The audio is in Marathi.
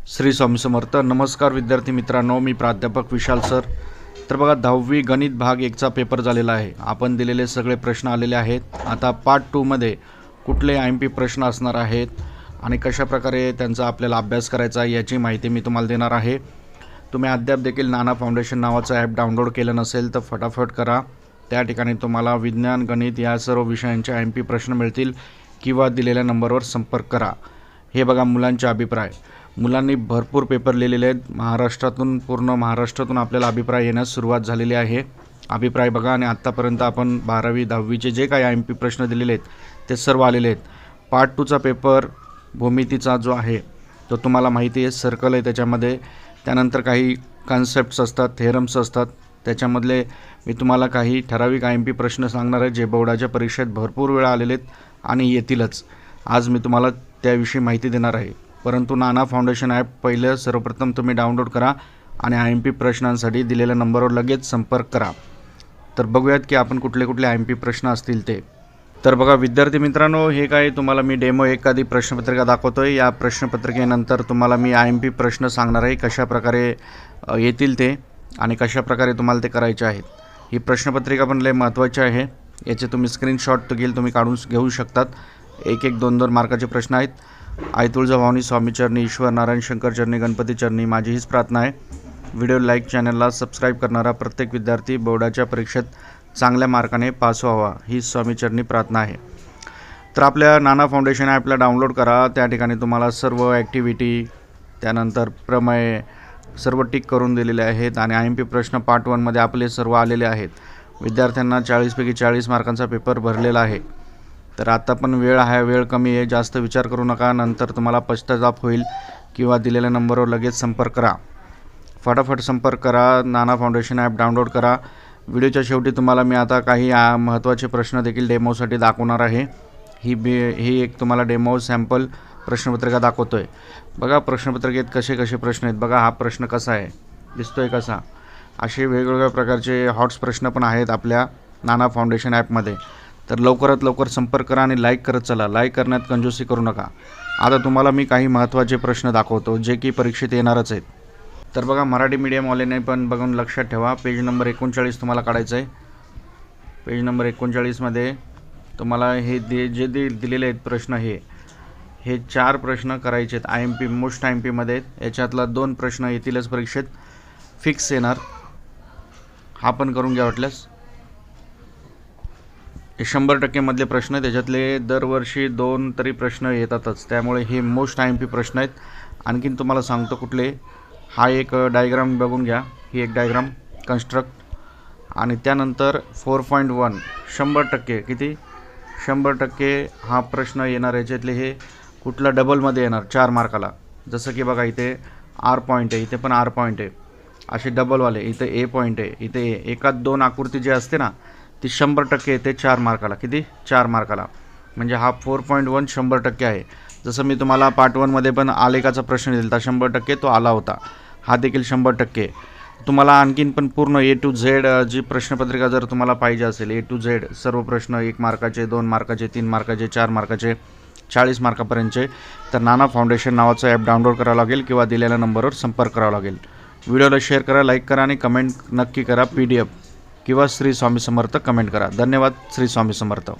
श्री स्वामी समर्थ. नमस्कार विद्यार्थी मित्रांनो, मी प्राध्यापक विशाल सर. तर बघा 10वी गणित भाग 1चा पेपर झालेला आहे. आपण दिलेले सगळे प्रश्न आलेले आहेत. आता पार्ट 2 मध्ये कुठले IMP प्रश्न असणार आहेत आणि कशा प्रकारे त्यांचा आपल्याला अभ्यास करायचा याची माहिती मी तुम्हाला देणार आहे. तुम्ही अद्याप देखील नाना फाउंडेशन नावाचं ॲप डाउनलोड केलं नसेल तर फटाफट करा. त्या ठिकाणी तुम्हाला विज्ञान, गणित या सर्व विषयांचे IMP प्रश्न मिळतील किंवा दिलेल्या नंबरवर संपर्क करा. हे बघा मुलांचे अभिप्राय. मुलांनी भरपूर पेपर लिहिलेले आहेत. पूर्ण महाराष्ट्रातून आपल्याला अभिप्राय येण्यास सुरुवात झालेली आहे. अभिप्राय बघा आणि आत्तापर्यंत आपण 12वी 10वीचे जे काही IMP प्रश्न दिलेले आहेत ते सर्व आलेले आहेत. पार्ट 2चा पेपर भूमितीचा जो आहे तो तुम्हाला माहिती आहे, सर्कल आहे त्याच्यामध्ये. त्यानंतर काही कन्सेप्ट्स असतात, थेरम्स असतात. त्याच्यामधले मी तुम्हाला काही ठराविक IMP प्रश्न सांगणार आहे जे बोर्डाच्या परीक्षेत भरपूर वेळा आलेले आहेत आणि येतीलच. आज मी तुम्हाला त्याविषयी माहिती देणार आहे. परंतु नाना फाउंडेशन ॲप पहिलं सर्वप्रथम तुम्ही डाउनलोड करा आणि IMP प्रश्नांसाठी दिलेल्या नंबरवर लगेच संपर्क करा. तर बघूयात की आपण कुठले कुठले IMP प्रश्न असतील ते. तर बघा विद्यार्थी मित्रांनो, हे काय तुम्हाला मी डेमो एखादी प्रश्नपत्रिका दाखवतोय. या प्रश्नपत्रिकेनंतर तुम्हाला मी IMP प्रश्न सांगणार आहे कशा प्रकारे येतील ते आणि कशा प्रकारे तुम्हाला ते करायचे आहेत. ही प्रश्नपत्रिका पण लय महत्त्वाची आहे. याचे तुम्ही स्क्रीनशॉट तुम्ही काढून घेऊ शकतात. 1-1, 2-2 मार्काचे प्रश्न आहेत. आई तुळजाभवानी, स्वामी चरणी, ईश्वर नारायण शंकर चरणी, गणपती चरणी माझी हीच प्रार्थना आहे. व्हिडिओ लाईक, चॅनलला सबस्क्राईब करणारा प्रत्येक विद्यार्थी बोर्डाच्या परीक्षेत चांगल्या मार्काने पास व्हावा ही स्वामी चरणी प्रार्थना आहे. तर आपल्या नाना फाउंडेशन ॲपला डाउनलोड करा. त्या ठिकाणी तुम्हाला सर्व ॲक्टिव्हिटी, त्यानंतर प्रमेय सर्व टिक करून दिलेले आहेत आणि IMP प्रश्न पार्ट 1 मध्ये आपले सर्व आलेले आहेत. विद्यार्थ्यांना 40 पैकी 40 मार्कांचा पेपर भरलेला आहे. तर आता पण वेळ आहे, वेळ कमी आहे, जास्त विचार करू नका, नंतर तुम्हाला पश्चाताप होईल. किंवा दिलेल्या नंबरवर लगेच संपर्क करा. फटाफट संपर्क करा. नाना फाउंडेशन ॲप डाउनलोड करा. व्हिडिओच्या शेवटी तुम्हाला मी आता काही महत्त्वाचे प्रश्न देखील डेमोसाठी दाखवणार आहे. ही एक तुम्हाला डेमो सॅम्पल प्रश्नपत्रिका दाखवतो आहे. बघा प्रश्नपत्रिकेत कसे कसे प्रश्न आहेत. बघा हा प्रश्न कसा आहे, दिसतोय कसा. असे वेगवेगळ्या प्रकारचे हॉट्स प्रश्न पण आहेत आपल्या नाना फाउंडेशन ॲपमध्ये. तर लवकरात लवकर संपर्क करा आणि लाईक करत चला. लाईक करण्यात कंजूसी करू नका. आता तुम्हाला मी काही महत्त्वाचे प्रश्न दाखवतो जे की परीक्षेत येणारच आहेत. तर बघा मराठी मीडियमवाल्याने पण बघून लक्षात ठेवा. पेज नंबर 39 तुम्हाला काढायचं आहे. पेज नंबर 39मध्ये तुम्हाला हे दिलेले आहेत प्रश्न हे 4 प्रश्न करायचे आहेत. IMP मोस्ट IMPमध्ये याच्यातला 2 प्रश्न येतीलच परीक्षेत, फिक्स येणार. हा पण करून घ्या वाटल्यास. हे 100% मधले प्रश्न, त्याच्यातले दरवर्षी 2 तरी प्रश्न येतातच. त्यामुळे हे मोस्ट IMP प्रश्न आहेत. आणखीन तुम्हाला सांगतो कुठले. हा एक डायग्राम बघून घ्या. ही एक डायग्राम कन्स्ट्रक्ट आणि त्यानंतर 4.1 100% किती 100% हा प्रश्न येणार. याच्यातले हे कुठला डबलमध्ये येणार 4 मार्काला. जसं की बघा इथे R पॉईंट आहे, इथे पण R पॉईंट आहे. असे डबलवाले इथे A पॉईंट आहे, इथे एकात 2 आकृती जी असते ना ती 100% येते 4 मार्काला. किती 4 मार्काला. म्हणजे हा 4.1 100% आहे. जसं मी तुम्हाला पार्ट 1 मध्ये पण आलेखाचा प्रश्न दिला 100% तो आला होता. हा देखील 100%. तुम्हाला आणखीन पण पूर्ण A to Z जी प्रश्नपत्रिका जर तुम्हाला पाहिजे असेल A to Z सर्व प्रश्न 1 मार्काचे, 2 मार्काचे, 3 मार्काचे, 4 मार्काचे, 40 मार्कापर्यंतचे, तर नाना फाउंडेशन नावाचं ॲप डाउनलोड करावं लागेल किंवा दिलेल्या नंबरवर संपर्क करावा लागेल. व्हिडिओला शेअर करा, लाईक करा आणि कमेंट नक्की करा. PDF किंवा श्री स्वामी समर्थ कमेंट करा. धन्यवाद. श्री स्वामी समर्थ.